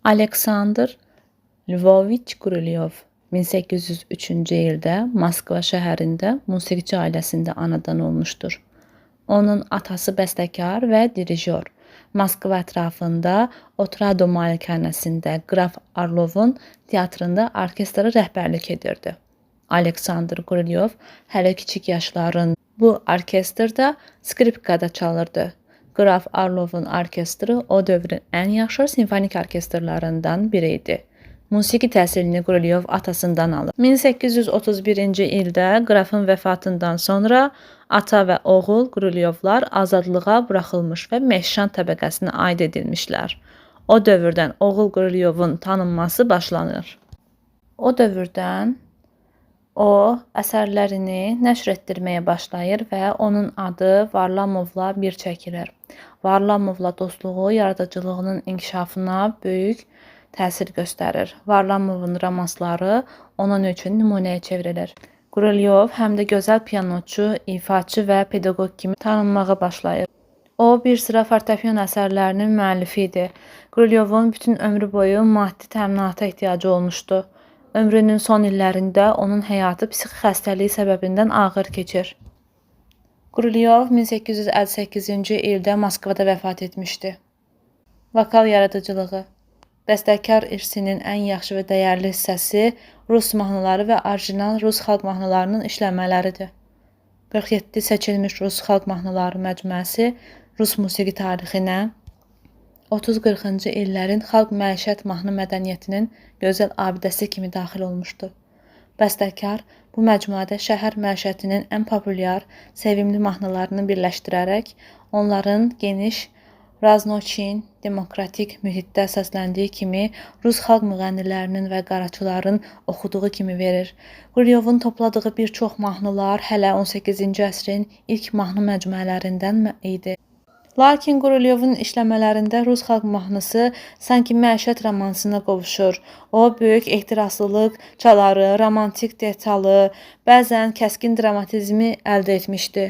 Aleksandr Lvoviç Qurulyov 1803-cü ildə Moskva şəhərində musiqiçi ailəsində anadan olmuşdur. Onun atası bəstəkar və dirijor. Moskva ətrafında Otrado malikanəsində Qraf Orlovun teatrında orkestra rəhbərlik edirdi. Aleksandr Qurulyov hələ kiçik yaşlarında bu orkestrda skripkada çalırdı. Qraf Orlovun orkestri o dövrün ən yaxşı simfonik orkestrlarından biri idi. Musiqi təhsilini Qurulyov atasından alır. 1831-ci ildə qrafın vəfatından sonra ata və oğul Qurulyovlar azadlığa buraxılmış və meşşan təbəqəsinə aid edilmişlər. O dövrdən oğul Qurulyovun tanınması başlanır. O dövrdən o əsərlərini nəşr etdirməyə başlayır və onun adı Varlamovla bir çəkilir. Varlamovla dostluğu yaradıcılığının inkişafına böyük təsir göstərir. Varlamovun romansları onun üçün nümunəyə çevrilir. Qurulyov həm də gözəl pianoçu, ifaçı və pedaqoq kimi tanınmağa başlayır. O bir sıra fortepiano əsərlərinin müəllifi idi. Qurulyovun bütün ömrü boyu maddi təminata ehtiyacı olmuşdu. Ömrünün son illərində onun həyatı psixi xəstəliyi səbəbindən ağır keçir. Qurulyov 1858-ci ildə Moskvada vəfat etmişdi. Vokal yaradıcılığı. Bəstəkar irsinin ən yaxşı və dəyərli hissəsi rus mahnıları və orijinal rus xalq mahnılarının işləmələridir. 47 seçilmiş rus xalq mahnıları məcmuəsi rus musiqi tarixinə 30-40-cı illərin xalq məişət mahnı mədəniyyətinin gözəl abidəsi kimi daxil olmuşdu. Bəstəkar bu məcmuədə şəhər məişətinin ən populyar, sevimli mahnılarını birləşdirərək onların geniş, raznoçin, demokratik mühitdə səsləndiyi kimi rus xalq müğənnilərinin və qaraçıların oxuduğu kimi verir. Qurulyovun topladığı bir çox mahnılar hələ 18-ci əsrin ilk mahnı məcmuələrindən idi. Lakin Qurulyovun işləmələrində rus xalq mahnısı sanki məişət romansına qovuşur. O, böyük ehtirasllıq çaları, romantik detalı, bəzən kəskin dramatizmi əldə etmişdi.